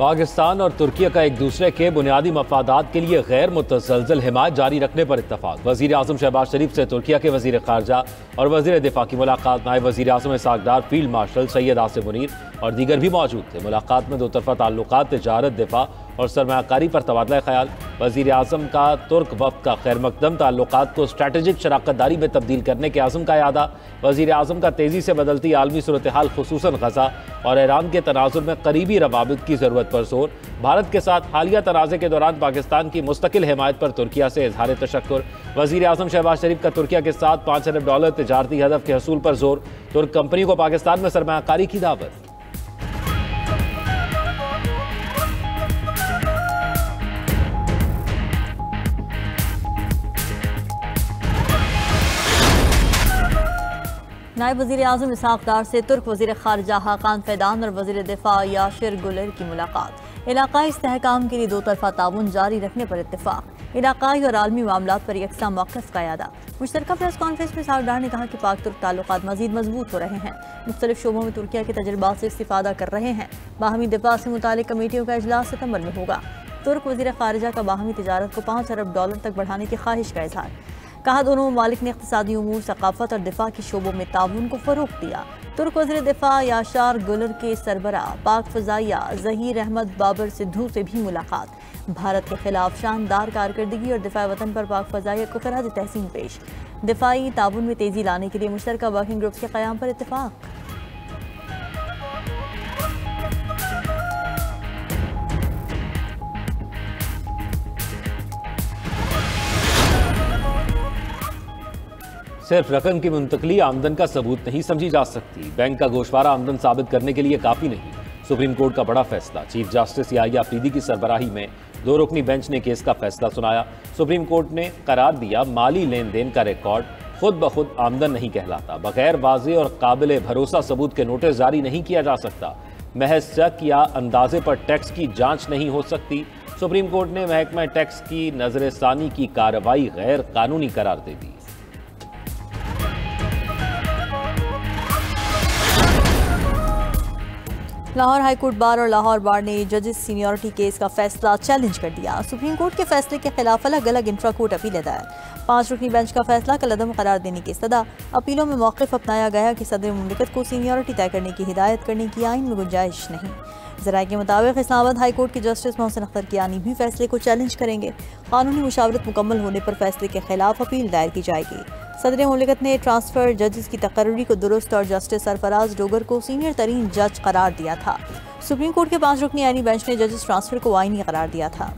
पाकिस्तान और तुर्की का एक दूसरे के बुनियादी मफादात के लिए गैर मुतसलसल हिमायत जारी रखने पर इत्तफाक। वज़ीर आज़म शहबाज शरीफ से तुर्की के वज़ीर ख़ारजा और वज़ीर दिफा की मुलाकात। नायब वज़ीर आज़म इसहाक़ डार, फील्ड मार्शल सैयद आसिम मुनीर और दीगर भी मौजूद थे। मुलाकात में दो तरफ़ा ताल्लुकात, तिजारत, दिफा और सरमायाकारी पर तबादला ख्याल। वज़ीर आज़म का तुर्क वफ़द का खैर मकदम, ताल्लुकात को स्ट्रैटेजिक शराकतदारी में तब्दील करने के आज़म का यादा। वज़ीर आज़म का तेज़ी से बदलती आलमी सूरत हाल, खुसूसन गज़ा और ईरान के तनाज़ुर में करीबी रवाबित की ज़रूरत पर जोर। भारत के साथ हालिया तनाज़े के दौरान पाकिस्तान की मुस्तकिल हिमायत पर तुर्किया से इज़हार तशक्कुर। वज़ीर आज़म शहबाज शरीफ का तुर्किया के साथ $5 अरब तिजारती हदफ के हसूल पर जोर। तुर्क कंपनी को पाकिस्तान में सरमायाकारी की दावत। नायब वज़ीर आज़म इसहाक़ डार से तुर्क वज़ीर ख़ारजा हाकान फैदान और वज़ीर दिफा याशिर गुलर की मुलाकात। इलाक़ाई इस्तेहकाम के लिए दो तरफ़ा ताउन जारी रखने पर इत्तेफ़ाक़। इलाक़ाई और आलमी मामलात पर यकसा मौक़िफ़ का यादा। मुश्तरका प्रेस कॉन्फ्रेंस में इसहाक़ डार ने कहा कि पाक तुर्क ताल्लुकात मज़ीद मजबूत हो रहे हैं। मुख्तलिफ शोबों में तुर्किया के तजुर्बात से इस्तिफ़ादा कर रहे हैं। बाहमी दिफा से मुतालिक कमेटियों का इजलास सितंबर में होगा। तुर्क वज़ीर ख़ारजा का बाहमी तिजारत को $5 अरब तक बढ़ाने की ख्वाहिश का इज़हार। कहा, दोनों ममालिक ने इक़्तिसादी उमूर, सक़ाफ़त और दिफा के शोबों में ताउन को फ़रोग़ दिया। तुर्क वज़ीर दिफा याशार गुलर के सरबरा पाक फ़ज़ाइया ज़हीर अहमद बाबर सिद्धू से भी मुलाकात। भारत के खिलाफ शानदार कारकर्दगी और दिफा वतन पर पाक फ़ज़ाइया को ख़राज तहसीन पेश। दिफाई ताउन में तेज़ी लाने के लिए मुश्तरका वर्किंग ग्रुप्स के क़याम पर इत्तेफ़ाक़। सिर्फ रकम की मुंतकली आमदन का सबूत नहीं समझी जा सकती। बैंक का गोशवारा आमदन साबित करने के लिए काफ़ी नहीं। सुप्रीम कोर्ट का बड़ा फैसला। चीफ जस्टिस याहिया अफरीदी की सरबराही में 2 रुकनी बेंच ने केस का फैसला सुनाया। सुप्रीम कोर्ट ने करार दिया, माली लेन देन का रिकॉर्ड खुद ब खुद आमदन नहीं कहलाता। बगैर वाज़ेह और काबिल भरोसा सबूत के नोटिस जारी नहीं किया जा सकता। महज शक या अंदाजे पर टैक्स की जाँच नहीं हो सकती। सुप्रीम कोर्ट ने महकमा टैक्स की नजरसानी की कार्रवाई गैर कानूनी करार दे दी। लाहौर हाई कोर्ट बार और लाहौर बार ने जजेस सीनियरिटी केस का फैसला चैलेंज कर दिया। सुप्रीम कोर्ट के फैसले के खिलाफ अलग अलग इंफ्रा कोर्ट अपीलें दायर। 5 रुकनी बेंच का फैसला कलअदम करार देने की इस्तदा। अपीलों में मौक़िफ़ अपनाया गया कि सदर मुमलिकत को सीनियरिटी तय करने की हिदायत करने की आइन में गुंजाइश नहीं। ज़राए के मुताबिक इस्लामाबाद हाई कोर्ट के जस्टिस मोहसिन अख्तर कियानी भी फैसले को चैलेंज करेंगे। कानूनी मुशावरत मुकम्मल होने पर फैसले के खिलाफ अपील दायर की जाएगी। सदर मुमलिकत ने ट्रांसफ़र जजेस की तकर्री को दुरुस्त और जस्टिस सरफराज डोगर को सीनियर तरीन जज करार दिया था। सुप्रीम कोर्ट के 5 रुकनी आईनी बेंच ने जजेस ट्रांसफ़र को आईनी करार दिया था।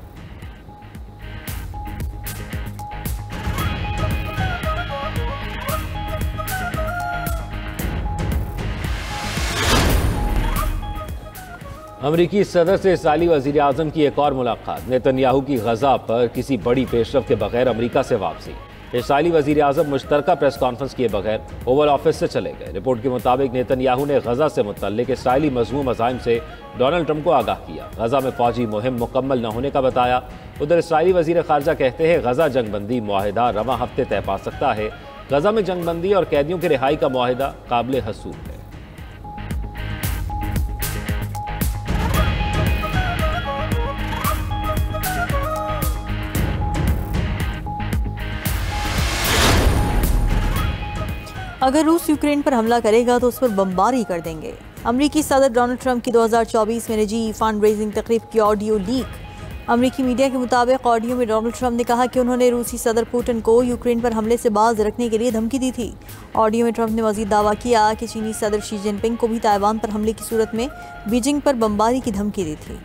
अमरीकी सदर से इसराइली वज़ीर आज़म की एक और मुलाकात। नेतन्याहू की गज़ा पर किसी बड़ी पेशरफ के बगैर अमरीका से वापसी। इसराइली वज़ीर आज़म मुश्तरका प्रेस कॉन्फ्रेंस किए बगैर ओवल ऑफिस से चले गए। रिपोर्ट के मुताबिक नेतन्याहू ने गज़ा से मुतल्लिक इसराइली मज़मूम अज़ाइम से डोनाल्ड ट्रंप को आगाह किया। गज़ा में फ़ौजी मुहिम मुकम्मल न होने का बताया। उधर इसराइली वज़ीर ख़ारजा कहते हैं, गज़ा जंगबंदी मुआहिदा रवां हफ्ते तय पा सकता है। गज़ा में जंगबंदी और कैदियों की रिहाई का मुआहिदा काबिल हसूल है। अगर रूस यूक्रेन पर हमला करेगा तो उस पर बमबारी कर देंगे। अमरीकी सदर डोनाल्ड ट्रंप की 2024 में निजी फंड रेजिंग तकरीब की ऑडियो लीक। अमरीकी मीडिया के मुताबिक ऑडियो में डोनाल्ड ट्रंप ने कहा कि उन्होंने रूसी सदर पुतिन को यूक्रेन पर हमले से बाज रखने के लिए धमकी दी थी। ऑडियो में ट्रंप ने मजीद दावा किया कि चीनी सदर शी जिनपिंग को भी ताइवान पर हमले की सूरत में बीजिंग पर बमबारी की धमकी दी थी।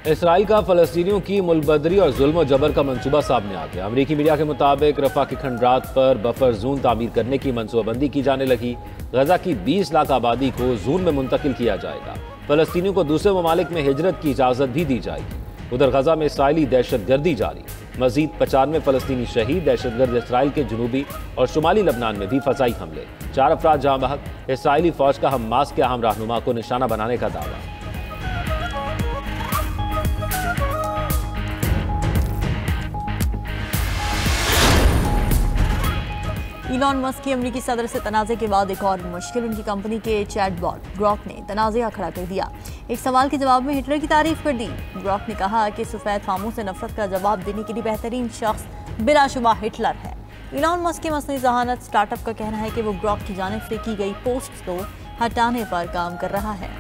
इसराइल का फ़लस्तीनियों की मुलबदरी और जुल्म और जबर का मंसूबा सामने आ गया। अमरीकी मीडिया के मुताबिक रफ़ा के खंडरात पर बफर जून तामीर करने की मनसूबाबंदी की जाने लगी। गज़ा की 20 लाख आबादी को जून में मुंतकिल किया जाएगा। फ़लस्तीनियों को दूसरे ममालिक में हिजरत की इजाज़त भी दी जाएगी। उधर गज़ा में इसराइली दहशतगर्दी जारी। मज़ीद 95 फ़लस्तीनी शहीद। दहशतगर्द इसराइल के जनूबी और शुमाली लबनान में भी फ़ज़ाई हमले। 4 अफराद जहाँ बहक। इसराइली फ़ौज का हमास के अहम रहनुमा को निशाना बनाने का दावा। इलॉन मस्क की अमेरिकी सदर से तनाज़े के बाद एक और मुश्किल, उनकी कंपनी के चैटबॉट ग्रॉक ने तनाज़ा खड़ा कर दिया। एक सवाल के जवाब में हिटलर की तारीफ कर दी। ग्रॉक ने कहा कि सफेद फामों से नफरत का जवाब देने के लिए बेहतरीन शख्स बिलाशुबा हिटलर है। इलॉन मस्क के मसनई ज़हानत स्टार्टअप का कहना है कि वो ग्रॉक की जानिब से की गई पोस्ट को हटाने पर काम कर रहा है।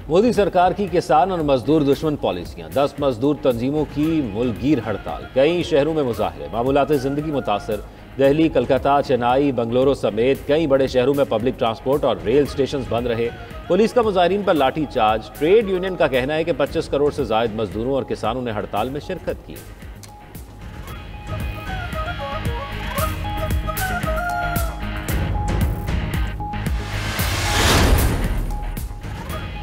मोदी सरकार की किसान और मजदूर दुश्मन पॉलिसियां, 10 मजदूर तंजीमों की मुल्कगीर हड़ताल, कई शहरों में मुजाहरे, मामूलाती जिंदगी मुतासर। दिल्ली, कलकत्ता, चेन्नई, बंगलुरु समेत कई बड़े शहरों में पब्लिक ट्रांसपोर्ट और रेल स्टेशन बंद रहे। पुलिस का मुजाहिरीन पर लाठी चार्ज। ट्रेड यूनियन का कहना है कि 25 करोड़ से जायद मजदूरों और किसानों ने हड़ताल में शिरकत की।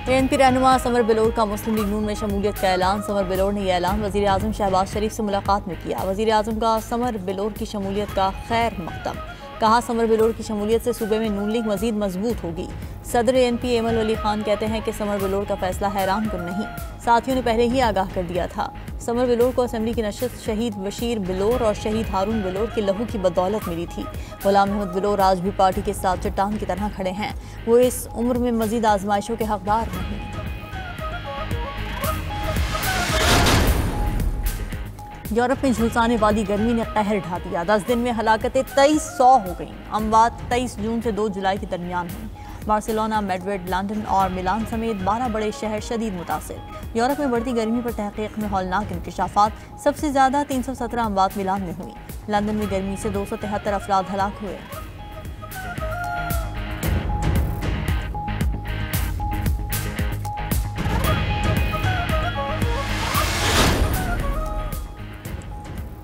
ANP रहनुमा समर बिलोर का मुस्लिम लीग नून में शमूलियत का ऐलान। समर बिलोर ने यह ऐलान वज़ीर आज़म शहबाज शरीफ से मुलाकात में किया। वज़ीर आज़म का समर बिलोर की शमूलियत का खैर मकदम। कहा, समर बिलोर की शमूलियत से सूबे में नून लीग मजीद मजबूत होगी। सदर ANP एमल वली खान कहते हैं कि समर बिलोर का फैसला हैरान कुन नहीं, साथियों ने पहले ही आगाह कर दिया था। समर बिलोर को असेंबली की नशस्त शहीद बशीर बिलोर और शहीद हारून बिलोर के लहू की बदौलत मिली थी। गुलाम अहमद बिलोर आज भी पार्टी के साथ चट्टान की तरह खड़े हैं। वो इस उम्र में मजीद आजमाइशों के हकदार नहीं। यूरोप में झुलसाने वाली गर्मी ने कहर ढा दिया। 10 दिन में हलाकतें 2300 हो गईं। अमवात 23 जून से 2 जुलाई के दरमियान हुई। बार्सिलोना, मैड्रिड, लंदन और मिलान समेत 12 बड़े शहर शदीद मुतासिर। यूरोप में बढ़ती गर्मी पर तहकीक में हौलनाक इंकशाफात। सबसे ज़्यादा 317 अमवात मिलान में हुई। लंदन में गर्मी से 273 अफराद हलाक हुए।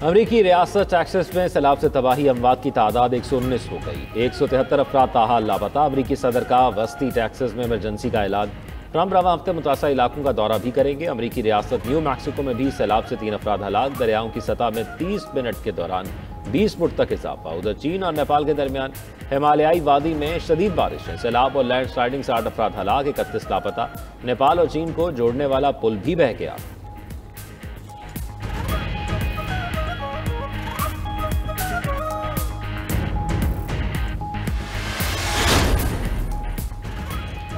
अमरीकी रियासत टेक्सास में सैलाब से तबाही अमवात की तादाद 119 हो गई। 173 अफराद ताहाल लापता। अमरीकी सदर का वस्ती टेक्सास में इमरजेंसी का ऐलान। ट्रंप रवा हफ्ते मुतासर इलाकों का दौरा भी करेंगे। अमरीकी रियासत न्यू मैक्सिको में भी सैलाब से 3 अफराद हलाक। दरियाओं की सतह में 30 मिनट के दौरान 20 फुट तक इजाफा। उधर चीन और नेपाल के दरमियान हिमालयाई वादी में शदीद बारिश है। सैलाब और लैंड स्लाइडिंग से 8 अफराद हलाक, 31 लापता। नेपाल और चीन को जोड़ने वाला पुल भी बह गया।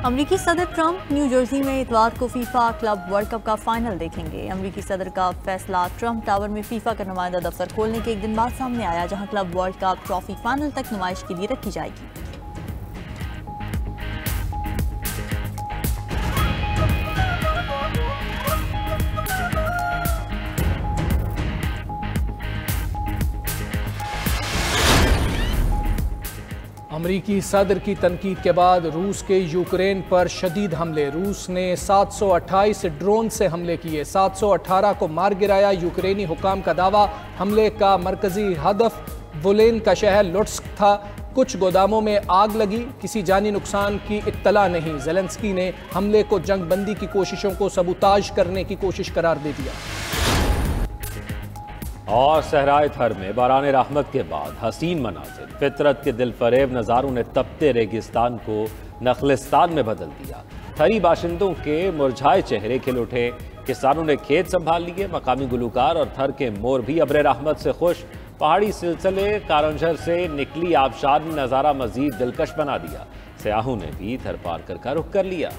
अमरीकी सदर ट्रंप न्यू जर्सी में इतवार को फीफा क्लब वर्ल्ड कप का फाइनल देखेंगे। अमरीकी सदर का फैसला ट्रंप टावर में फीफा का नुमाइंदा दफ्तर खोलने के एक दिन बाद सामने आया, जहां club world cup trophy final तक नुमाइश के लिए रखी जाएगी। अमरीकी सदर की तनकीद के बाद रूस के यूक्रेन पर शदीद हमले। रूस ने 728 ड्रोन से हमले किए, 718 को मार गिराया। यूक्रेनी हुकाम का दावा, हमले का मरकजी हदफ वोलेन का शहर लुट्स्क था। कुछ गोदामों में आग लगी, किसी जानी नुकसान की इत्तला नहीं। ज़ेलेंस्की ने हमले को जंग बंदी की कोशिशों को सबूताज करने की कोशिश करार दे दिया। और सहराए थर में बारान रहमत के बाद हसीन मनाजिर, फितरत के दिल फरेब नज़ारों ने तपते रेगिस्तान को नखलिस्तान में बदल दिया। थरी बाशिंदों के मुरझाए चेहरे खिल उठे। किसानों ने खेत संभाल लिए। मकामी गुलूकार और थर के मोर भी अब्रे रहमत से खुश। पहाड़ी सिलसिले कारंझर से निकली आबशार ने नज़ारा मजीद दिलकश बना दिया। सयाहों ने भी थर पार कर रुख कर लिया।